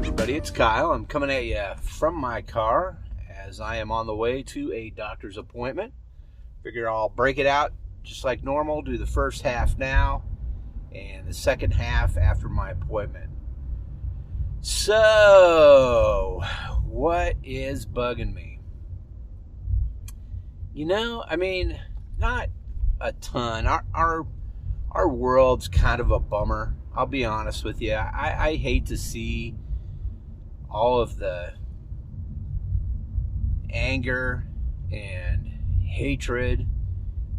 everybody, it's Kyle. I'm coming at you from my car as I am on the way to a doctor's appointment. Figure I'll break it out just like normal, do the first half now and the second half after my appointment. So, what is bugging me? Not a ton. Our world's kind of a bummer. I'll be honest with you. I hate to see all of the anger and hatred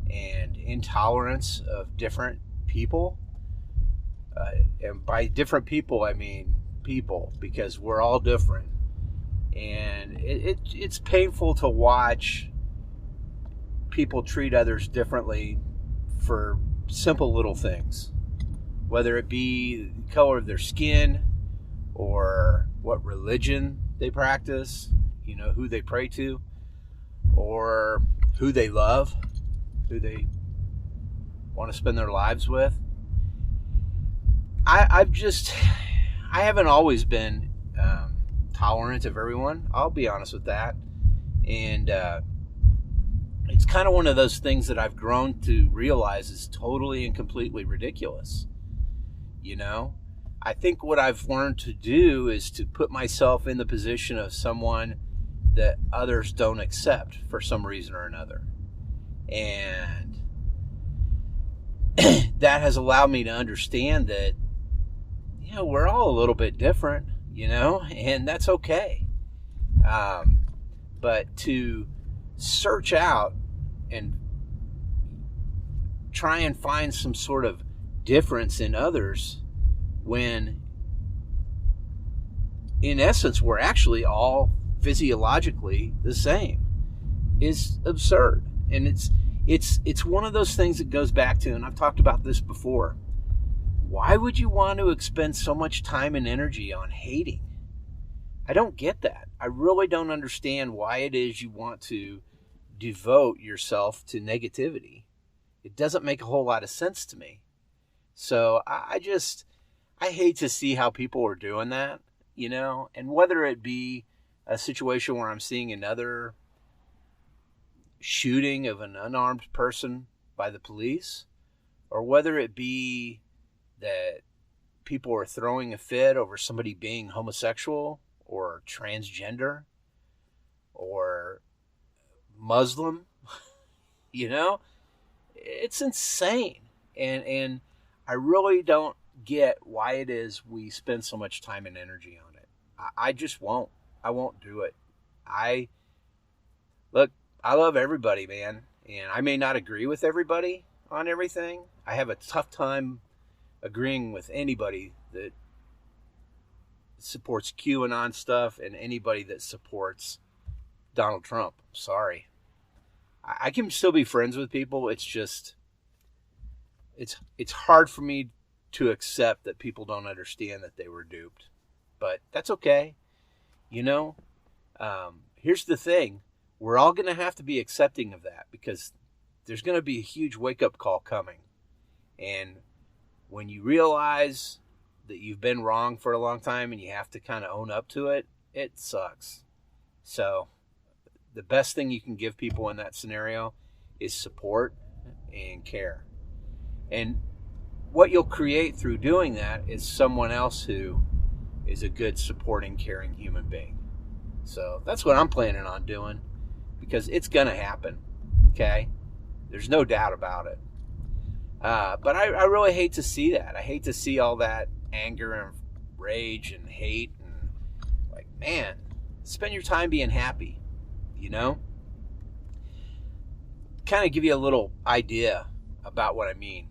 and intolerance of different people. And by different people, I mean people, because we're all different. And it's painful to watch people treat others differently for simple little things. Whether it be the color of their skin or what religion they practice, who they pray to, or who they love, who they want to spend their lives with. I haven't always been tolerant of everyone. I'll be honest with that. And it's kind of one of those things that I've grown to realize is totally and completely ridiculous. I think what I've learned to do is to put myself in the position of someone that others don't accept for some reason or another. And that has allowed me to understand that, we're all a little bit different, and that's okay. But to search out and try and find some sort of difference in others when in essence we're actually all physiologically the same is absurd. And it's one of those things that goes back to, and I've talked about this before, why would you want to expend so much time and energy on hating? I don't get that. I really don't understand why it is you want to devote yourself to negativity. It doesn't make a whole lot of sense to me. So I hate to see how people are doing that, and whether it be a situation where I'm seeing another shooting of an unarmed person by the police, or whether it be that people are throwing a fit over somebody being homosexual or transgender or Muslim, it's insane. And I really don't get why it is we spend so much time and energy on it. I just won't. I won't do it. I love everybody, man. And I may not agree with everybody on everything. I have a tough time agreeing with anybody that supports QAnon stuff and anybody that supports Donald Trump. Sorry. I can still be friends with people. It's just, it's hard for me to accept that people don't understand that they were duped. But that's okay. Here's the thing. We're all going to have to be accepting of that because there's going to be a huge wake-up call coming. And when you realize that you've been wrong for a long time and you have to kind of own up to it, it sucks. So the best thing you can give people in that scenario is support and care. And what you'll create through doing that is someone else who is a good, supporting, caring human being. So that's what I'm planning on doing because it's going to happen, okay? There's no doubt about it. But I really hate to see that. I hate to see all that anger and rage and hate and man, spend your time being happy, Kind of give you a little idea about what I mean.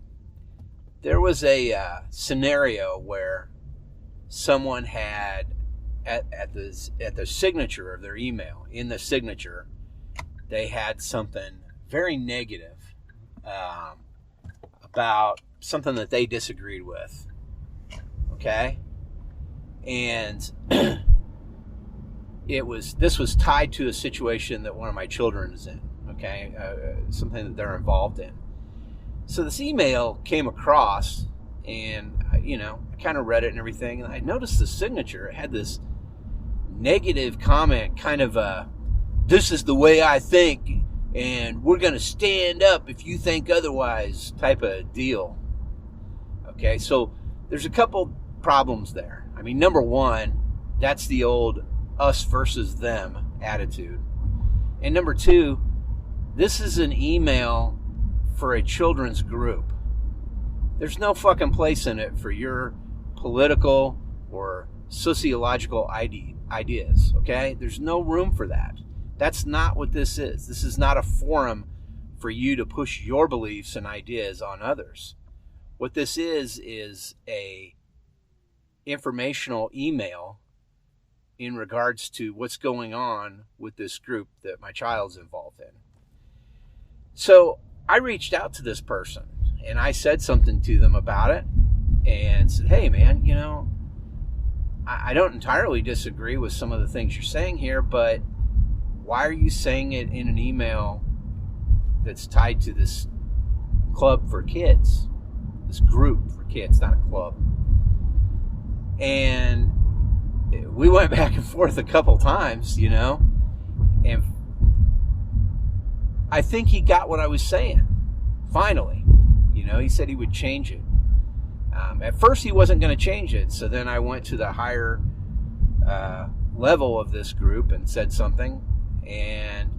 There was a scenario where someone had at the signature of their email, in the signature, they had something very negative about something that they disagreed with. Okay? And this was tied to a situation that one of my children is in. Okay? Something that they're involved in. So this email came across, and I kind of read it and everything, and I noticed the signature. It had this negative comment, kind of this is the way I think, and we're going to stand up if you think otherwise type of deal. Okay, so there's a couple problems there. I mean, number one, that's the old us versus them attitude. And number two, this is an email for a children's group. There's no fucking place in it for your political or sociological ideas, okay? There's no room for that. That's not what this is. This is not a forum for you to push your beliefs and ideas on others. What this is a informational email in regards to what's going on with this group that my child's involved in. So I reached out to this person and I said something to them about it and said, hey man, I don't entirely disagree with some of the things you're saying here, but why are you saying it in an email that's tied to this club for kids, this group for kids, not a club? And we went back and forth a couple times, and I think he got what I was saying. Finally, he said he would change it. At first, he wasn't going to change it. So then I went to the higher level of this group and said something. And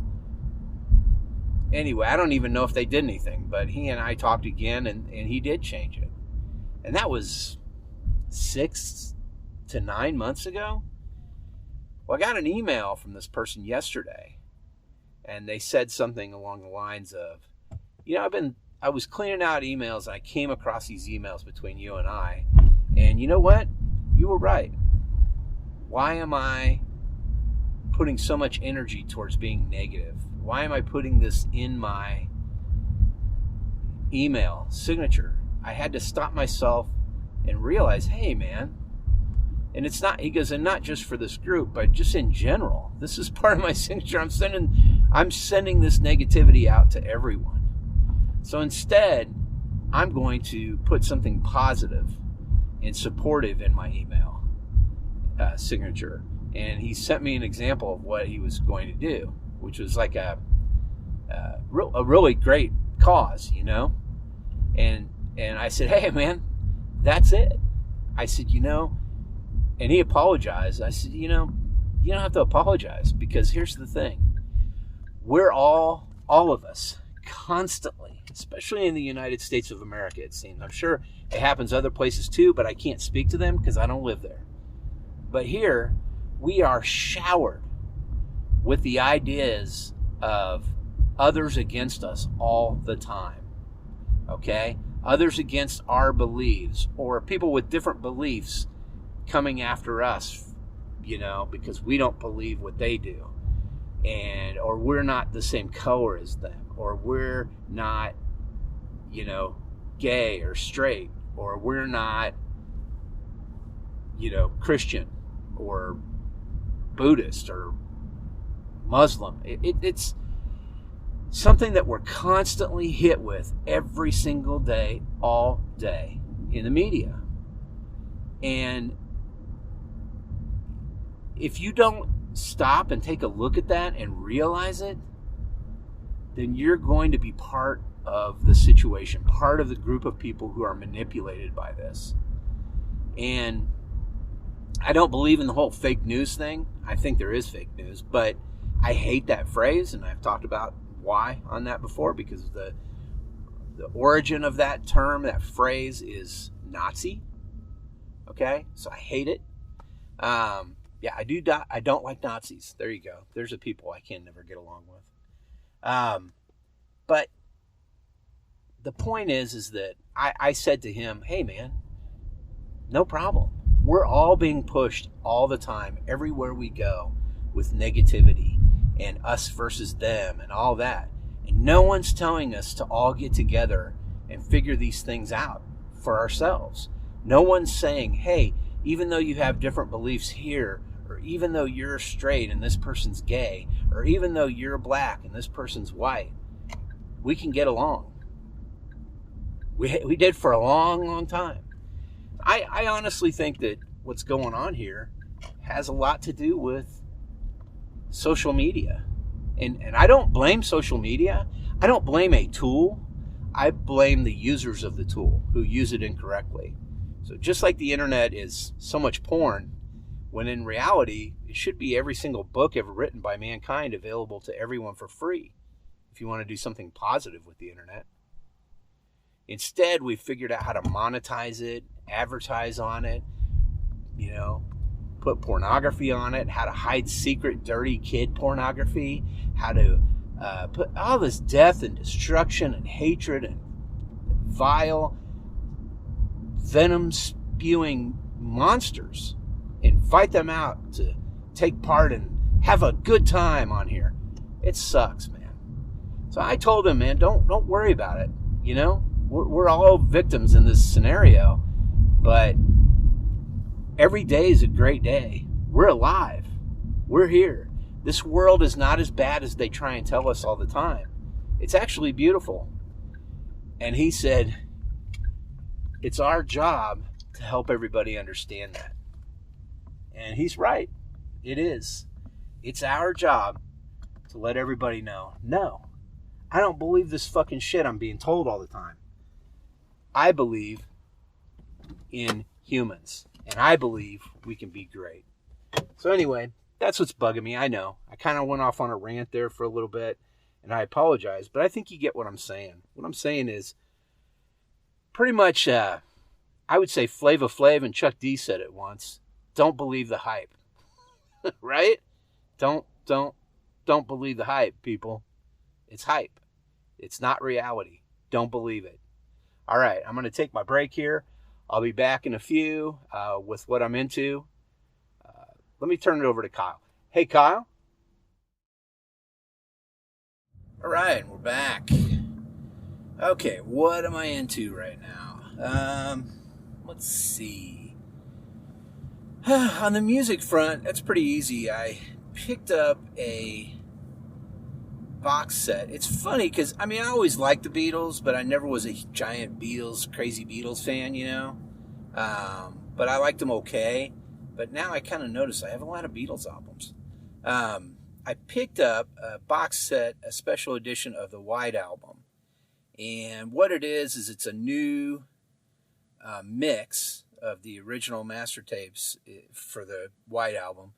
anyway, I don't even know if they did anything. But he and I talked again, and he did change it. And that was 6 to 9 months ago. Well, I got an email from this person yesterday. And they said something along the lines of, I was cleaning out emails and I came across these emails between you and I. And you know what? You were right. Why am I putting so much energy towards being negative? Why am I putting this in my email signature? I had to stop myself and realize, hey man, and it's not, he goes, and not just for this group, but just in general. This is part of my signature. I'm sending this negativity out to everyone. So instead, I'm going to put something positive and supportive in my email signature. And he sent me an example of what he was going to do, which was like a really great cause, And I said, hey man, that's it. I said, and he apologized. I said, you don't have to apologize, because here's the thing. We're all of us, constantly, especially in the United States of America, it seems. I'm sure it happens other places too, but I can't speak to them because I don't live there. But here, we are showered with the ideas of others against us all the time. Okay? Others against our beliefs, or people with different beliefs coming after us, because we don't believe what they do. Or we're not the same color as them, or we're not, gay or straight, or we're not, Christian or Buddhist or Muslim. It's something that we're constantly hit with every single day, all day in the media. And if you don't stop and take a look at that and realize it, then you're going to be part of the situation, part of the group of people who are manipulated by this. And I don't believe in the whole fake news thing. I think there is fake news, but I hate that phrase, and I've talked about why on that before, because the origin of that term, that phrase, is Nazi. Okay? So I hate it. Yeah, I don't like Nazis. There you go. There's a people I can never get along with. But the point is that I said to him, hey man, no problem. We're all being pushed all the time, everywhere we go, with negativity and us versus them and all that. And no one's telling us to all get together and figure these things out for ourselves. No one's saying, hey, even though you have different beliefs here, or even though you're straight and this person's gay, or even though you're black and this person's white, we can get along. We did for a long, long time. I honestly think that what's going on here has a lot to do with social media. And I don't blame social media. I don't blame a tool. I blame the users of the tool who use it incorrectly. So just like the internet is so much porn, when in reality, it should be every single book ever written by mankind available to everyone for free if you want to do something positive with the internet. Instead, we figured out how to monetize it, advertise on it, put pornography on it, how to hide secret, dirty kid pornography, how to put all this death and destruction and hatred and vile, venom-spewing monsters. Invite them out to take part and have a good time on here. It sucks, man. So I told him, man, don't worry about it. We're all victims in this scenario, but every day is a great day. We're alive. We're here. This world is not as bad as they try and tell us all the time. It's actually beautiful. And he said, it's our job to help everybody understand that. And he's right. It is. It's our job to let everybody know, no, I don't believe this fucking shit I'm being told all the time. I believe in humans. And I believe we can be great. So anyway, that's what's bugging me. I know. I kind of went off on a rant there for a little bit, and I apologize, but I think you get what I'm saying. What I'm saying is pretty much, I would say Flava Flav and Chuck D said it once. Don't believe the hype. Right? Don't believe the hype, people. It's hype. It's not reality. Don't believe it. All right, I'm going to take my break here. I'll be back in a few with what I'm into. Let me turn it over to Kyle. Hey, Kyle. All right, we're back. Okay, what am I into right now? Let's see. On the music front, that's pretty easy. I picked up a box set. It's funny because, I always liked the Beatles, but I never was a giant crazy Beatles fan, But I liked them okay. But now I kind of notice I have a lot of Beatles albums. I picked up a box set, a special edition of the White Album. And what it is it's a new mix of the original master tapes for the White Album.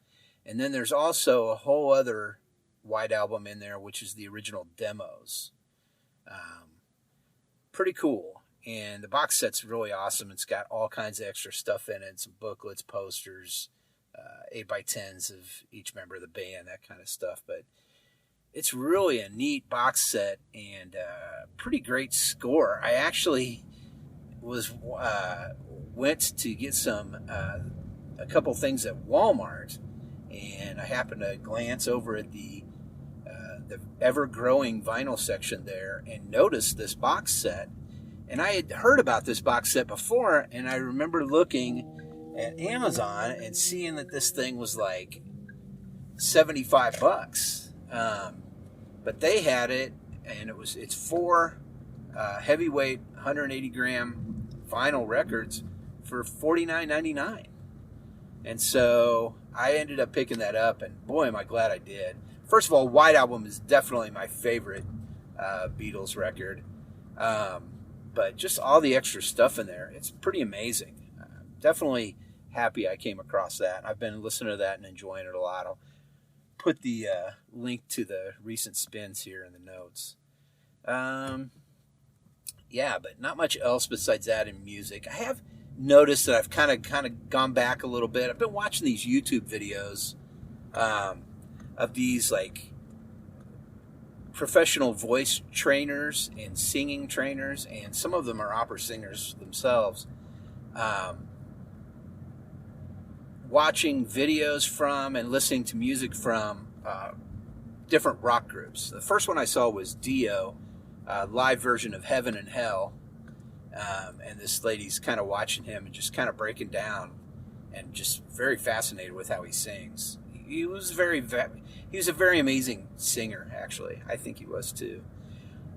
And then there's also a whole other White Album in there, which is the original demos. Pretty cool. And the box set's really awesome. It's got all kinds of extra stuff in it, some booklets, posters, 8x10s of each member of the band, that kind of stuff. But it's really a neat box set and pretty great score. I actually went to get a couple things at Walmart, and I happened to glance over at the ever-growing vinyl section there and noticed this box set. And I had heard about this box set before, and I remember looking at Amazon and seeing that this thing was like $75. But they had it, and it's 4 heavyweight 180 gram vinyl records for $49.99. And so I ended up picking that up, and boy, am I glad I did. First of all, White Album is definitely my favorite Beatles record. But just all the extra stuff in there, it's pretty amazing. Definitely happy I came across that. I've been listening to that and enjoying it a lot. I'll put the link to the recent spins here in the notes. Yeah, but not much else besides that in music. I have noticed that I've kind of gone back a little bit. I've been watching these YouTube videos of these like professional voice trainers and singing trainers, and some of them are opera singers themselves. Watching videos from and listening to music from different rock groups. The first one I saw was Dio, live version of Heaven and Hell, and this lady's kind of watching him and just kind of breaking down, and just very fascinated with how he sings. He was a very amazing singer, actually. I think he was too.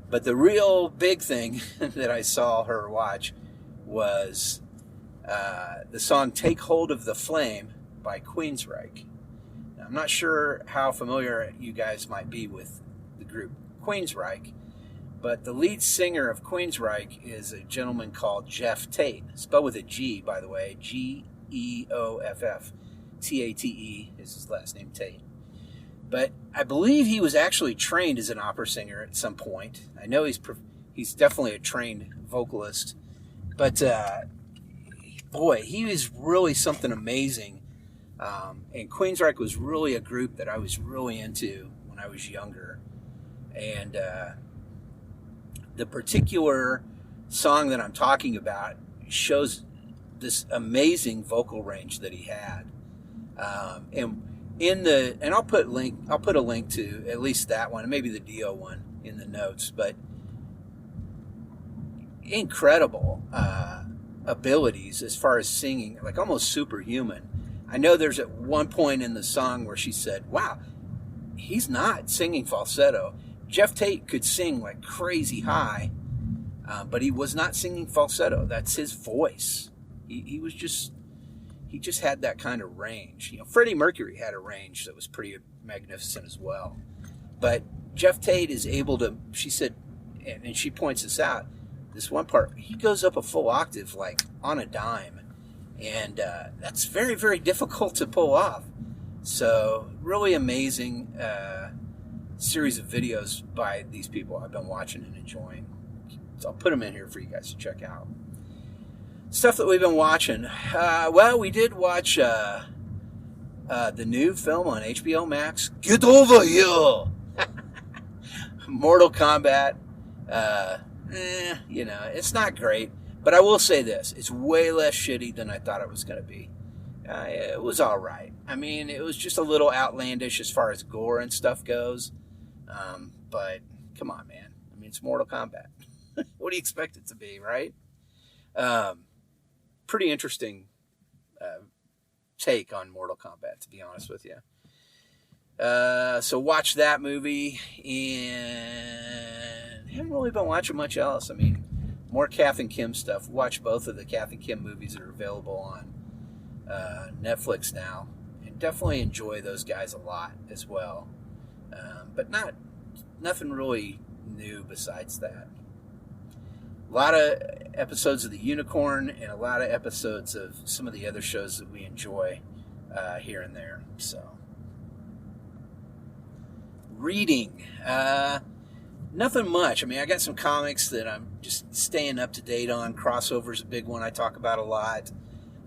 But the real big thing that I saw her watch was the song Take Hold of the Flame by Queensryche. Now, I'm not sure how familiar you guys might be with the group Queensryche, but the lead singer of Queensryche is a gentleman called Geoff Tate, spelled with a G, by the way, Geoff. Tate is his last name, Tate. But I believe he was actually trained as an opera singer at some point. I know he's definitely a trained vocalist. But, boy, he was really something amazing. And Queensryche was really a group that I was really into when I was younger. And the particular song that I'm talking about shows this amazing vocal range that he had. And I'll put a link to at least that one, maybe the Dio one in the notes, but incredible abilities as far as singing, like almost superhuman. I know there's at one point in the song where she said, wow, he's not singing falsetto. Geoff Tate could sing like crazy high, but he was not singing falsetto. That's his voice. He just had that kind of range. Freddie Mercury had a range that was pretty magnificent as well. But Geoff Tate is able to, she said, and she points this out, this one part, he goes up a full octave like on a dime. And that's very, very difficult to pull off. So really amazing series of videos by these people I've been watching and enjoying. So I'll put them in here for you guys to check out. Stuff that we've been watching. Well, we did watch the new film on HBO Max, Get Over Here! Mortal Kombat. It's not great. But I will say this, it's way less shitty than I thought it was going to be. It was all right. I mean, it was just a little outlandish as far as gore and stuff goes. But come on, man. I mean, it's Mortal Kombat. What do you expect it to be, right? Pretty interesting take on Mortal Kombat, to be honest with you. So watch that movie, and haven't really been watching much else. I mean, more Kath and Kim stuff. Watch both of the Kath and Kim movies that are available on Netflix now, and definitely enjoy those guys a lot as well. But nothing really new besides that. A lot of episodes of The Unicorn and a lot of episodes of some of the other shows that we enjoy here and there. So, reading. Nothing much. I mean, I got some comics that I'm just staying up to date on. Crossover's a big one I talk about a lot.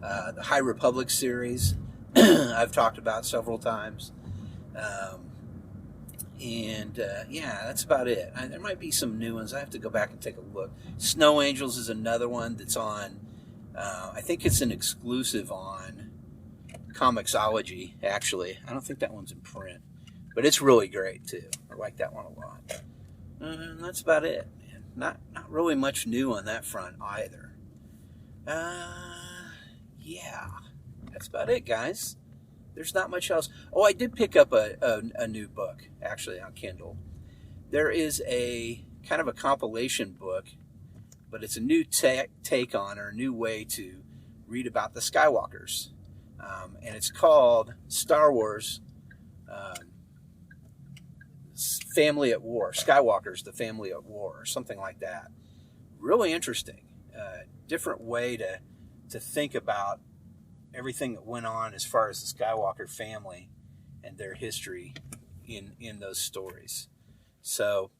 The High Republic series I've talked about several times. That's about it. There might be some new ones. I have to go back and take a look. Snow Angels is another one that's on, I think it's an exclusive on Comixology, actually. I don't think that one's in print. But it's really great, too. I like that one a lot. And that's about it. Not really much new on that front either. That's about it, guys. There's not much else. Oh, I did pick up a new book, actually, on Kindle. There is a kind of a compilation book, but it's a new take on, or a new way to read about the Skywalkers. And it's called Star Wars Family at War. Skywalkers, the Family at War, or something like that. Really interesting. Different way to think about everything that went on as far as the Skywalker family and their history in those stories. So,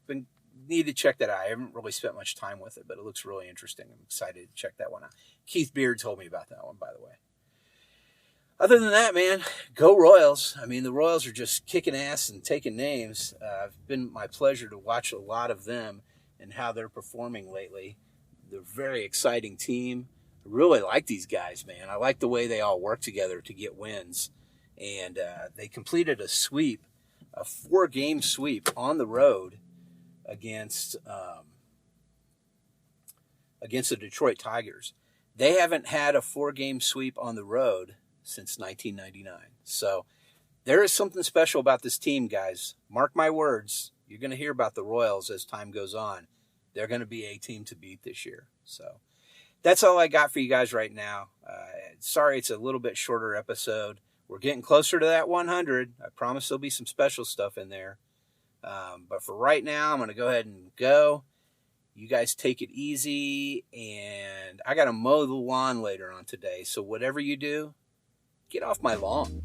need to check that out. I haven't really spent much time with it, but it looks really interesting. I'm excited to check that one out. Keith Beard told me about that one, by the way. Other than that, man, go Royals. I mean, the Royals are just kicking ass and taking names. It's been my pleasure to watch a lot of them and how they're performing lately. They're a very exciting team. I really like these guys, man. I like the way they all work together to get wins. And they completed a 4-game sweep on the road against the Detroit Tigers. They haven't had a 4-game sweep on the road since 1999. So there is something special about this team, guys. Mark my words. You're going to hear about the Royals as time goes on. They're going to be a team to beat this year. So that's all I got for you guys right now. sorry it's a little bit shorter episode. We're getting closer to that 100. I promise there'll be some special stuff in there. But for right now, I'm going to go ahead and go. You guys take it easy, and I got to mow the lawn later on today. So whatever you do, get off my lawn.